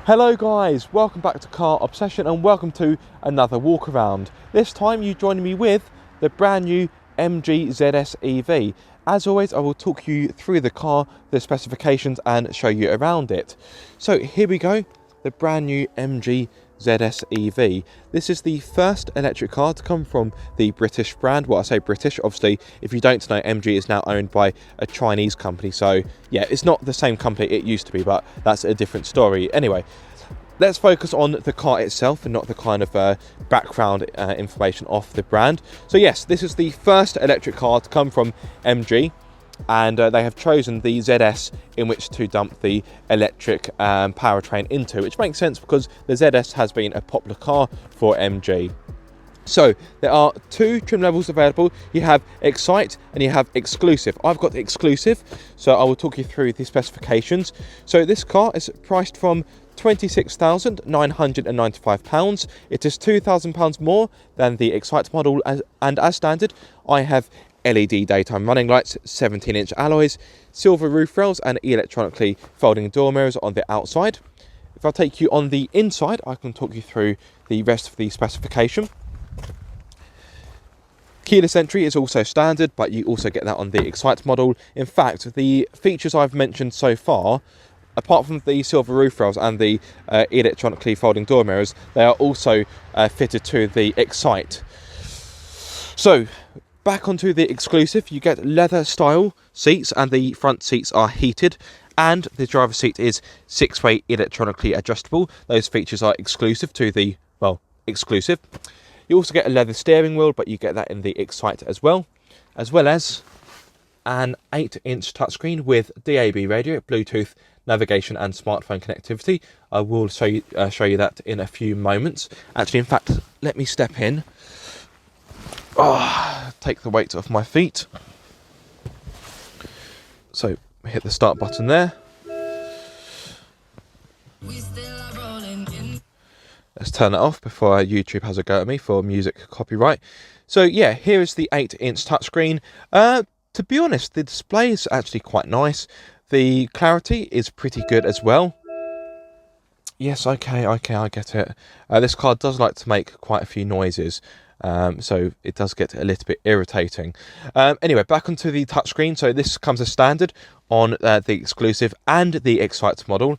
Hello guys, welcome back to Car Obsession and welcome to another walk around. This time you join me with the brand new MG ZS EV. As always, I will talk you through the car, the specifications and show you around it. So here we go, the brand new MG ZS EV. This is the first electric car to come from the British brand. Well, I say British, obviously, if you don't know, MG is now owned by a Chinese company. So yeah, it's not the same company it used to be, but that's a different story. Anyway, let's focus on the car itself and not the kind of background information off the brand. So yes, this is the first electric car to come from MG. And they have chosen the ZS in which to dump the electric powertrain into, which makes sense because the ZS has been a popular car for MG. So there are two trim levels available. You have Excite and you have Exclusive. I've got Exclusive, so I will talk you through the specifications. So this car is priced from £26,995. It is £2,000 more than the Excite model, and as standard, I have LED daytime running lights, 17-inch alloys, silver roof rails and electronically folding door mirrors on the outside. If I take you on the inside, I can talk you through the rest of the specification. Keyless entry is also standard, but you also get that on the Excite model. In fact, the features I've mentioned so far, apart from the silver roof rails and the electronically folding door mirrors, they are also fitted to the Excite. So, back onto the Exclusive, you get leather style seats and the front seats are heated, and the driver's seat is 6-way electronically adjustable. Those features are exclusive to the, well, Exclusive. You also get a leather steering wheel, but you get that in the Excite as well as an 8-inch touchscreen with DAB radio, Bluetooth navigation and smartphone connectivity. I will show you that in a few moments. Actually, in fact, let me step in. Take the weight off my feet. So hit the start button there. Let's turn it off before YouTube has a go at me for music copyright. So yeah, here is the 8-inch touchscreen. To be honest, the display is actually quite nice. The clarity is pretty good as well. Yes, okay, I get it. This car does like to make quite a few noises. So it does get a little bit irritating. Anyway, back onto the touchscreen. So this comes as standard on the Exclusive and the Excite model.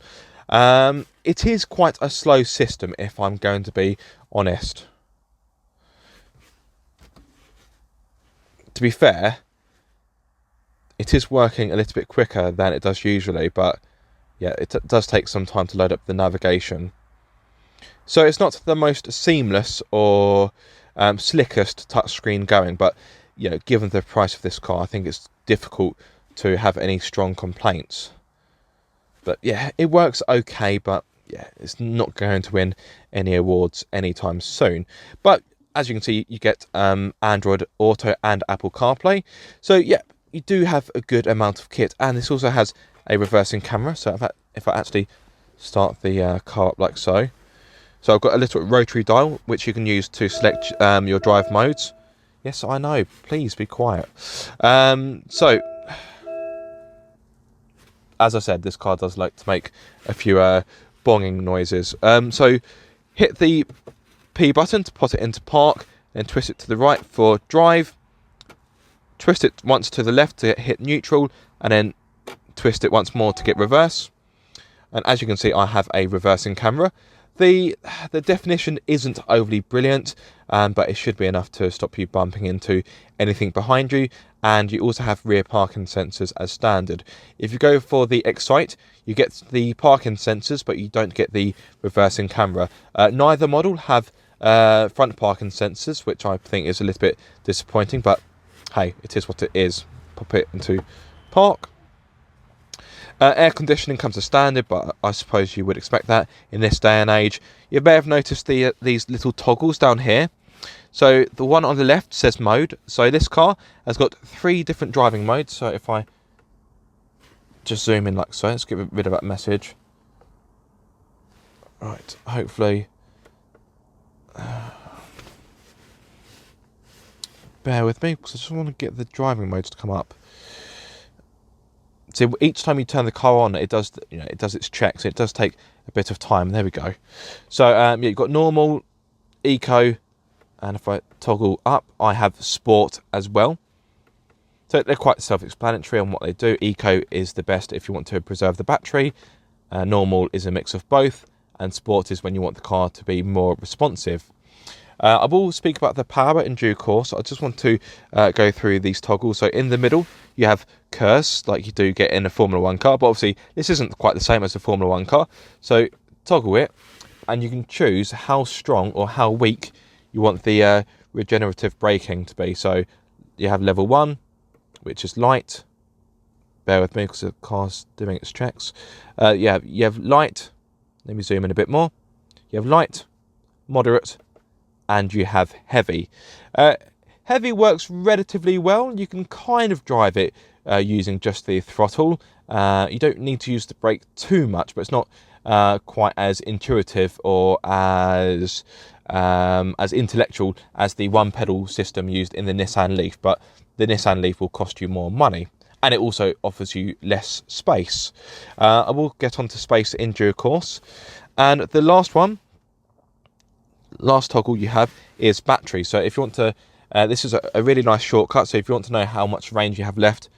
It is quite a slow system, if I'm going to be honest. To be fair, it is working a little bit quicker than it does usually, but yeah, it does take some time to load up the navigation. So it's not the most seamless or slickest touchscreen going, but you know, given the price of this car, I think it's difficult to have any strong complaints. But yeah, it works okay, but yeah, it's not going to win any awards anytime soon. But as you can see, you get Android Auto and Apple CarPlay. So yeah, you do have a good amount of kit, and this also has a reversing camera. So if I actually start the car up like so. So I've got a little rotary dial, which you can use to select your drive modes. Yes, I know. Please be quiet. So, as I said, this car does like to make a few bonging noises. So, hit the P button to put it into park, then twist it to the right for drive. Twist it once to the left to hit neutral, and then twist it once more to get reverse. And as you can see, I have a reversing camera. The definition isn't overly brilliant, but it should be enough to stop you bumping into anything behind you. And you also have rear parking sensors as standard. If you go for the Excite, you get the parking sensors, but you don't get the reversing camera. Neither model have front parking sensors, which I think is a little bit disappointing, but hey, it is what it is. Pop it into park. Air conditioning comes as standard, but I suppose you would expect that in this day and age. You may have noticed these little toggles down here. So the one on the left says mode. So this car has got 3 different driving modes. So if I just zoom in like so, let's get rid of that message. Right, hopefully. Bear with me, because I just want to get the driving modes to come up. So each time you turn the car on, it does its checks. It does take a bit of time. There we go. So yeah, you've got normal, eco, and if I toggle up, I have sport as well. So they're quite self-explanatory on what they do. Eco is the best if you want to preserve the battery. Normal is a mix of both, and sport is when you want the car to be more responsive. I will speak about the power in due course. I just want to go through these toggles. So in the middle, you have curse, like you do get in a Formula 1 car, but obviously this isn't quite the same as a Formula 1 car. So toggle it, and you can choose how strong or how weak you want the regenerative braking to be. So you have level 1, which is light. Bear with me because the car's doing its checks. You have light. Let me zoom in a bit more. You have light, moderate, and you have heavy. Heavy works relatively well. You can kind of drive it using just the throttle. You don't need to use the brake too much, but it's not quite as intuitive or as intellectual as the one pedal system used in the Nissan Leaf. But the Nissan Leaf will cost you more money, and it also offers you less space. I will get onto space in due course. And the last toggle you have is battery. So if you want to, this is a really nice shortcut. So if you want to know how much range you have left,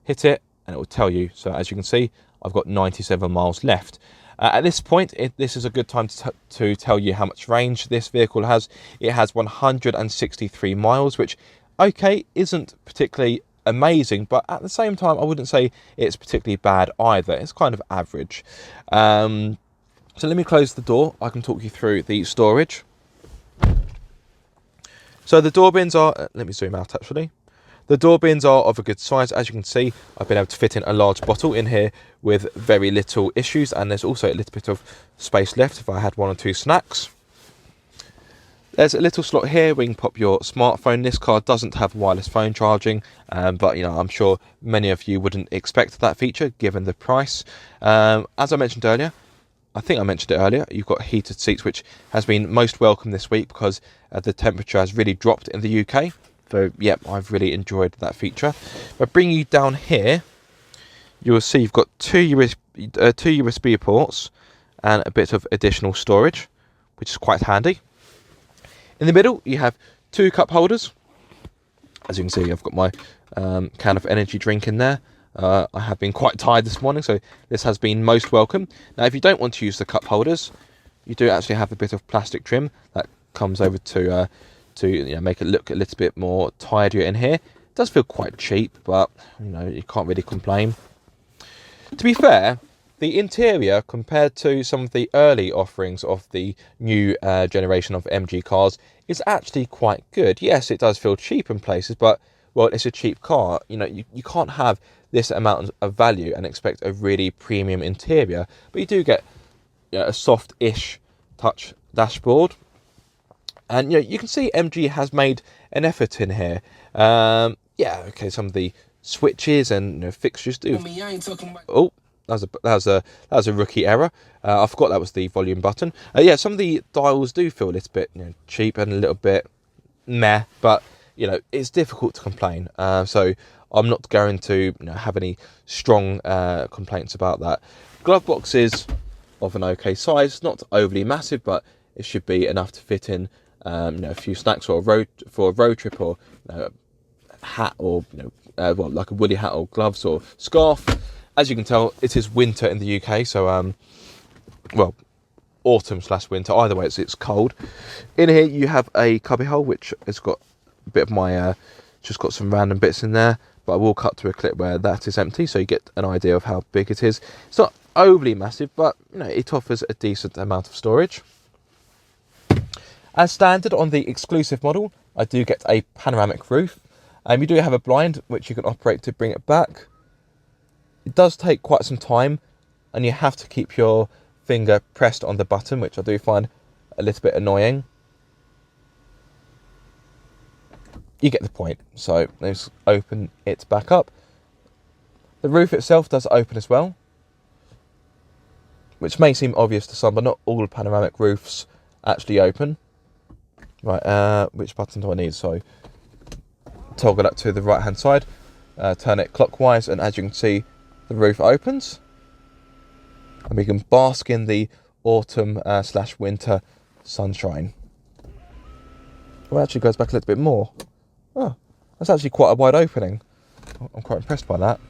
hit it and it will tell you. So as you can see, I've got 97 miles left. At this point, this is a good time to tell you how much range this vehicle has. It has 163 miles, which, okay, isn't particularly amazing, but at the same time, I wouldn't say it's particularly bad either. It's kind of average. So let me close the door. I can talk you through the storage. So the door bins are, let me zoom out actually. The door bins are of a good size. As you can see, I've been able to fit in a large bottle in here with very little issues, and there's also a little bit of space left if I had 1 or 2 snacks. There's a little slot here where you can pop your smartphone. This car doesn't have wireless phone charging, but I'm sure many of you wouldn't expect that feature given the price. As I mentioned earlier, I think I mentioned it earlier, you've got heated seats, which has been most welcome this week because the temperature has really dropped in the UK. So, yeah, I've really enjoyed that feature. If I bring you down here, you will see you've got two USB ports and a bit of additional storage, which is quite handy. In the middle, you have 2 cup holders. As you can see, I've got my can of energy drink in there. I have been quite tired this morning, so this has been most welcome. Now, if you don't want to use the cup holders, you do actually have a bit of plastic trim that comes over to make it look a little bit more tidier in here. It does feel quite cheap, but you can't really complain. To be fair, the interior, compared to some of the early offerings of the new generation of MG cars, is actually quite good. Yes, it does feel cheap in places, but, well, it's a cheap car. You can't have this amount of value and expect a really premium interior, but you do get a soft-ish touch dashboard. And you can see MG has made an effort in here. Some of the switches and fixtures do. Oh, that was a rookie error. I forgot that was the volume button. Some of the dials do feel a little bit cheap and a little bit meh, but it's difficult to complain. So I'm not going to have any strong complaints about that. Glove box is of an okay size, not overly massive, but it should be enough to fit in a few snacks for a road trip, or a hat, or like a woolly hat or gloves or scarf. As you can tell, it is winter in the UK, so autumn/winter. Either way, it's cold. In here, you have a cubbyhole which has got a bit of my just got some random bits in there, but I will cut to a clip where that is empty, so you get an idea of how big it is. It's not overly massive, but it offers a decent amount of storage. As standard on the exclusive model, I do get a panoramic roof. You do have a blind, which you can operate to bring it back. It does take quite some time, and you have to keep your finger pressed on the button, which I do find a little bit annoying. You get the point. So let's open it back up. The roof itself does open as well, which may seem obvious to some, but not all panoramic roofs actually open. Right, which button do I need? So toggle that to the right hand side, turn it clockwise, and as you can see, the roof opens, and we can bask in the autumn slash winter sunshine. Well, it actually goes back a little bit more. Oh, that's actually quite a wide opening. I'm quite impressed by that.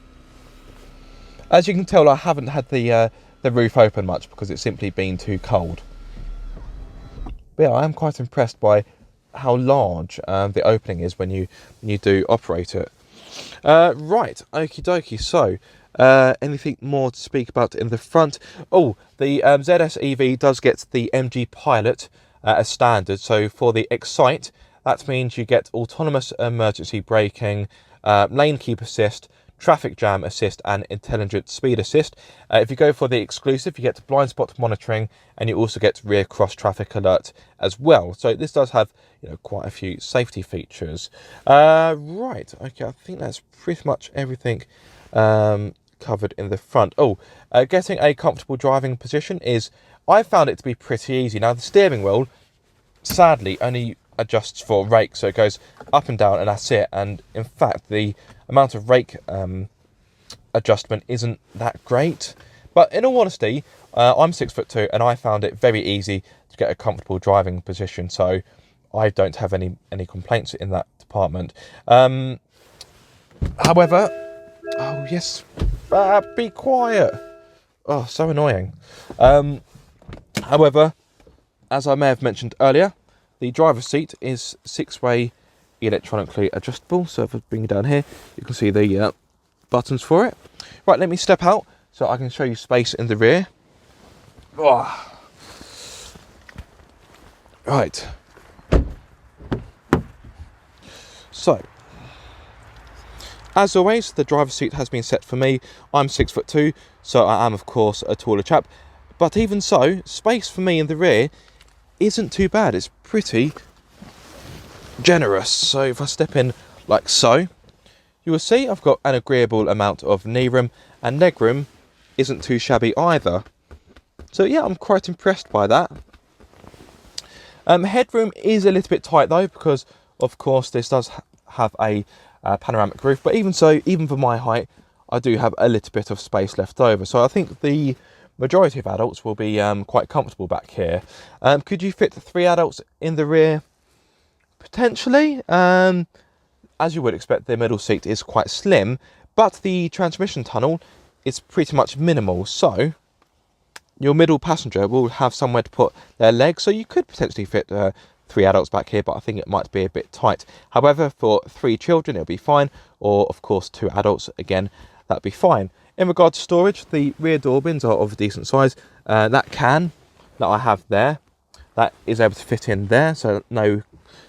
As you can tell, I haven't had the roof open much because it's simply been too cold. But yeah, I am quite impressed by how large the opening is when you do operate it. Right, okie dokie. So, anything more to speak about in the front? Oh, the ZS EV does get the MG Pilot as standard. So for the Excite, that means you get autonomous emergency braking, lane keep assist, traffic jam assist, and intelligent speed assist. If you go for the Exclusive, you get blind spot monitoring, and you also get rear cross traffic alert as well. So this does have, you know, quite a few safety features. Right, okay, I think that's pretty much everything covered in the front. Oh, getting a comfortable driving position I found it to be pretty easy. Now the steering wheel, sadly, only adjusts for rake, so it goes up and down and that's it. And in fact, the amount of rake adjustment isn't that great. But in all honesty, I'm 6'2" and I found it very easy to get a comfortable driving position, so I don't have any complaints in that department. However, oh yes, be quiet. Oh, so annoying. However, as I may have mentioned earlier, the driver's seat is 6-way electronically adjustable. So if I bring it down here, you can see the buttons for it. Right, let me step out so I can show you space in the rear. Oh. Right. So, as always, the driver's seat has been set for me. I'm 6'2", so I am, of course, a taller chap. But even so, space for me in the rear isn't too bad. It's pretty generous. So if I step in like so, you will see I've got an agreeable amount of knee room, and leg room isn't too shabby either. So yeah, I'm quite impressed by that. Headroom is a little bit tight though, because of course this does have a panoramic roof, but even so, even for my height, I do have a little bit of space left over. So I think the majority of adults will be quite comfortable back here. Could you fit 3 adults in the rear? Potentially. As you would expect, the middle seat is quite slim, but the transmission tunnel is pretty much minimal, so your middle passenger will have somewhere to put their legs, so you could potentially fit 3 adults back here, but I think it might be a bit tight. However, for 3 children, it'll be fine, or of course 2 adults, again, that'd be fine. In regards to storage, the rear door bins are of a decent size. That I have there, that is able to fit in there, so no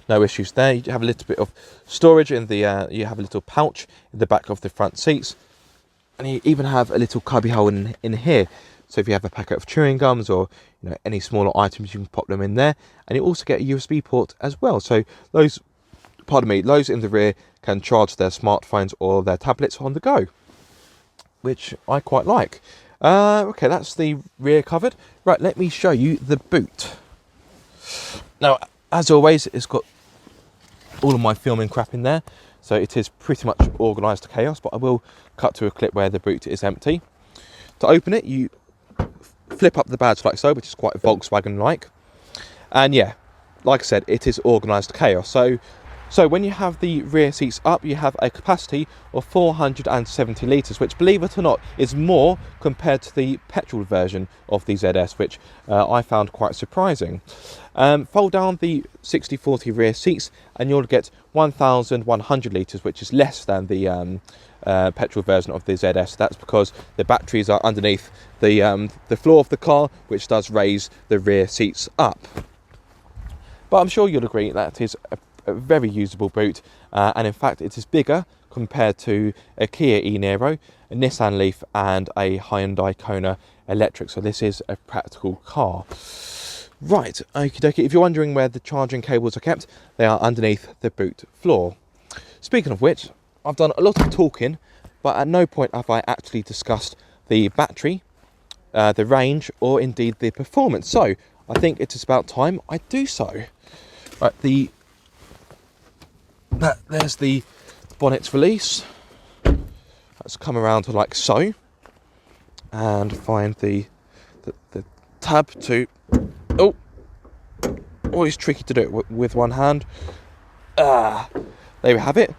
issues there. You have a little bit of storage in the, you have a little pouch in the back of the front seats, and you even have a little cubby hole in here. So if you have a packet of chewing gums or, you know, any smaller items, you can pop them in there, and you also get a USB port as well. So those in the rear can charge their smartphones or their tablets on the go, which I quite like. Okay, that's the rear covered. Right, let me show you the boot. Now, as always, it's got all of my filming crap in there, so it is pretty much organised chaos, but I will cut to a clip where the boot is empty. To open it, you flip up the badge like so, which is quite Volkswagen-like. And yeah, like I said, it is organised chaos. So when you have the rear seats up, you have a capacity of 470 litres, which, believe it or not, is more compared to the petrol version of the ZS, which I found quite surprising. Fold down the 60/40 rear seats and you'll get 1,100 litres, which is less than the petrol version of the ZS. That's because the batteries are underneath the floor of the car, which does raise the rear seats up. But I'm sure you'll agree that is a very usable boot, and in fact it is bigger compared to a Kia e-Niro, a Nissan Leaf and a Hyundai Kona electric, so this is a practical car. Right, okie dokie. If you're wondering where the charging cables are kept, they are underneath the boot floor. Speaking of which, I've done a lot of talking, but at no point have I actually discussed the battery, the range, or indeed the performance, so I think it is about time I do so. Right, there's the bonnet release. Let's come around to like so, and find the tab to, oh, always tricky to do it with one hand. There we have it.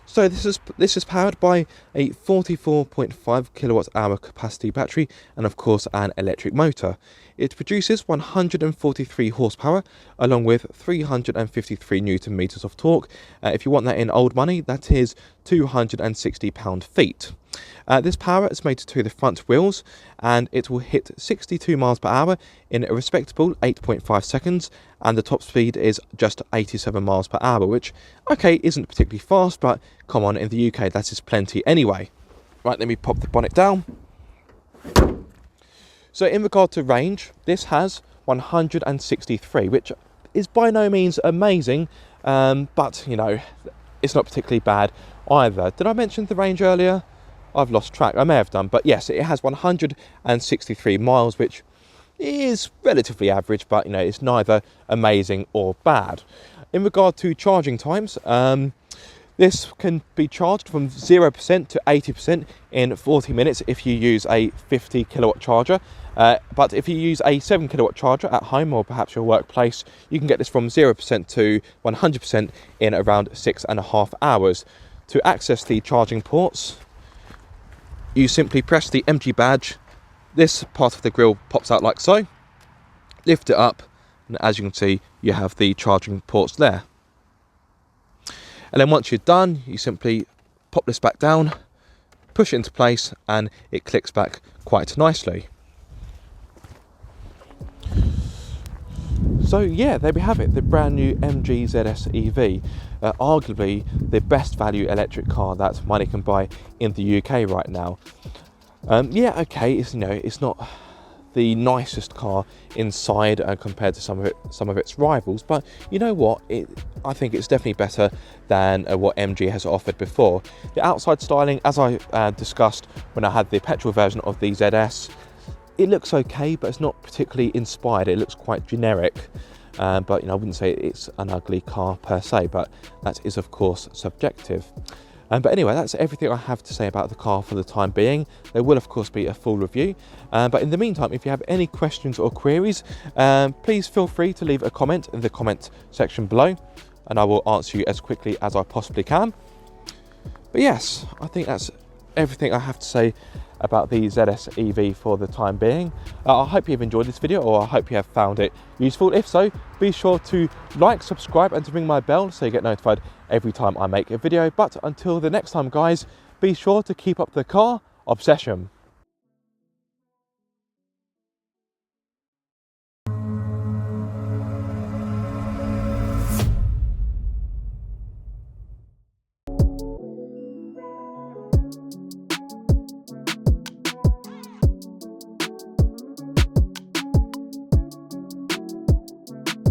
So this is powered by a 44.5 kilowatt hour capacity battery and of course an electric motor. It produces 143 horsepower along with 353 newton meters of torque. If you want that in old money, that is 260 pound-feet. This power is mated to the front wheels and it will hit 62 miles per hour in a respectable 8.5 seconds, and the top speed is just 87 miles per hour, which, okay, isn't particularly fast, but come on, in the UK that is plenty anyway. Right, let me pop the bonnet down. So in regard to range, this has 163, which is by no means amazing, but you know, it's not particularly bad either. Did I mention the range earlier? I've lost track. I may have done, but yes, it has 163 miles, which is relatively average, but you know, it's neither amazing or bad. In regard to charging times, this can be charged from 0% to 80% in 40 minutes if you use a 50 kilowatt charger. But if you use a 7 kilowatt charger at home or perhaps your workplace, you can get this from 0% to 100% in around 6.5 hours. To access the charging ports, you simply press the MG badge. This part of the grille pops out like so. Lift it up, and as you can see, you have the charging ports there. And then once you're done, you simply pop this back down, push it into place, and it clicks back quite nicely. So yeah, there we have it, the brand new MG ZS EV, arguably the best value electric car that money can buy in the UK right now. Yeah, okay, it's, you know, it's not the nicest car inside compared to some of its rivals, but you know what, I think it's definitely better than what MG has offered before. The outside styling, as I discussed when I had the petrol version of the ZS, it looks okay, but it's not particularly inspired. It looks quite generic, but you know, I wouldn't say it's an ugly car per se, but that is of course subjective. But anyway, that's everything I have to say about the car for the time being. There will of course be a full review, but in the meantime, if you have any questions or queries, please feel free to leave a comment in the comment section below, and I will answer you as quickly as I possibly can. But yes, I think that's everything I have to say about the ZS EV for the time being. I hope you've enjoyed this video, or I hope you have found it useful. If so, be sure to like, subscribe, and to ring my bell so you get notified every time I make a video. But until the next time, guys, be sure to keep up the car obsession.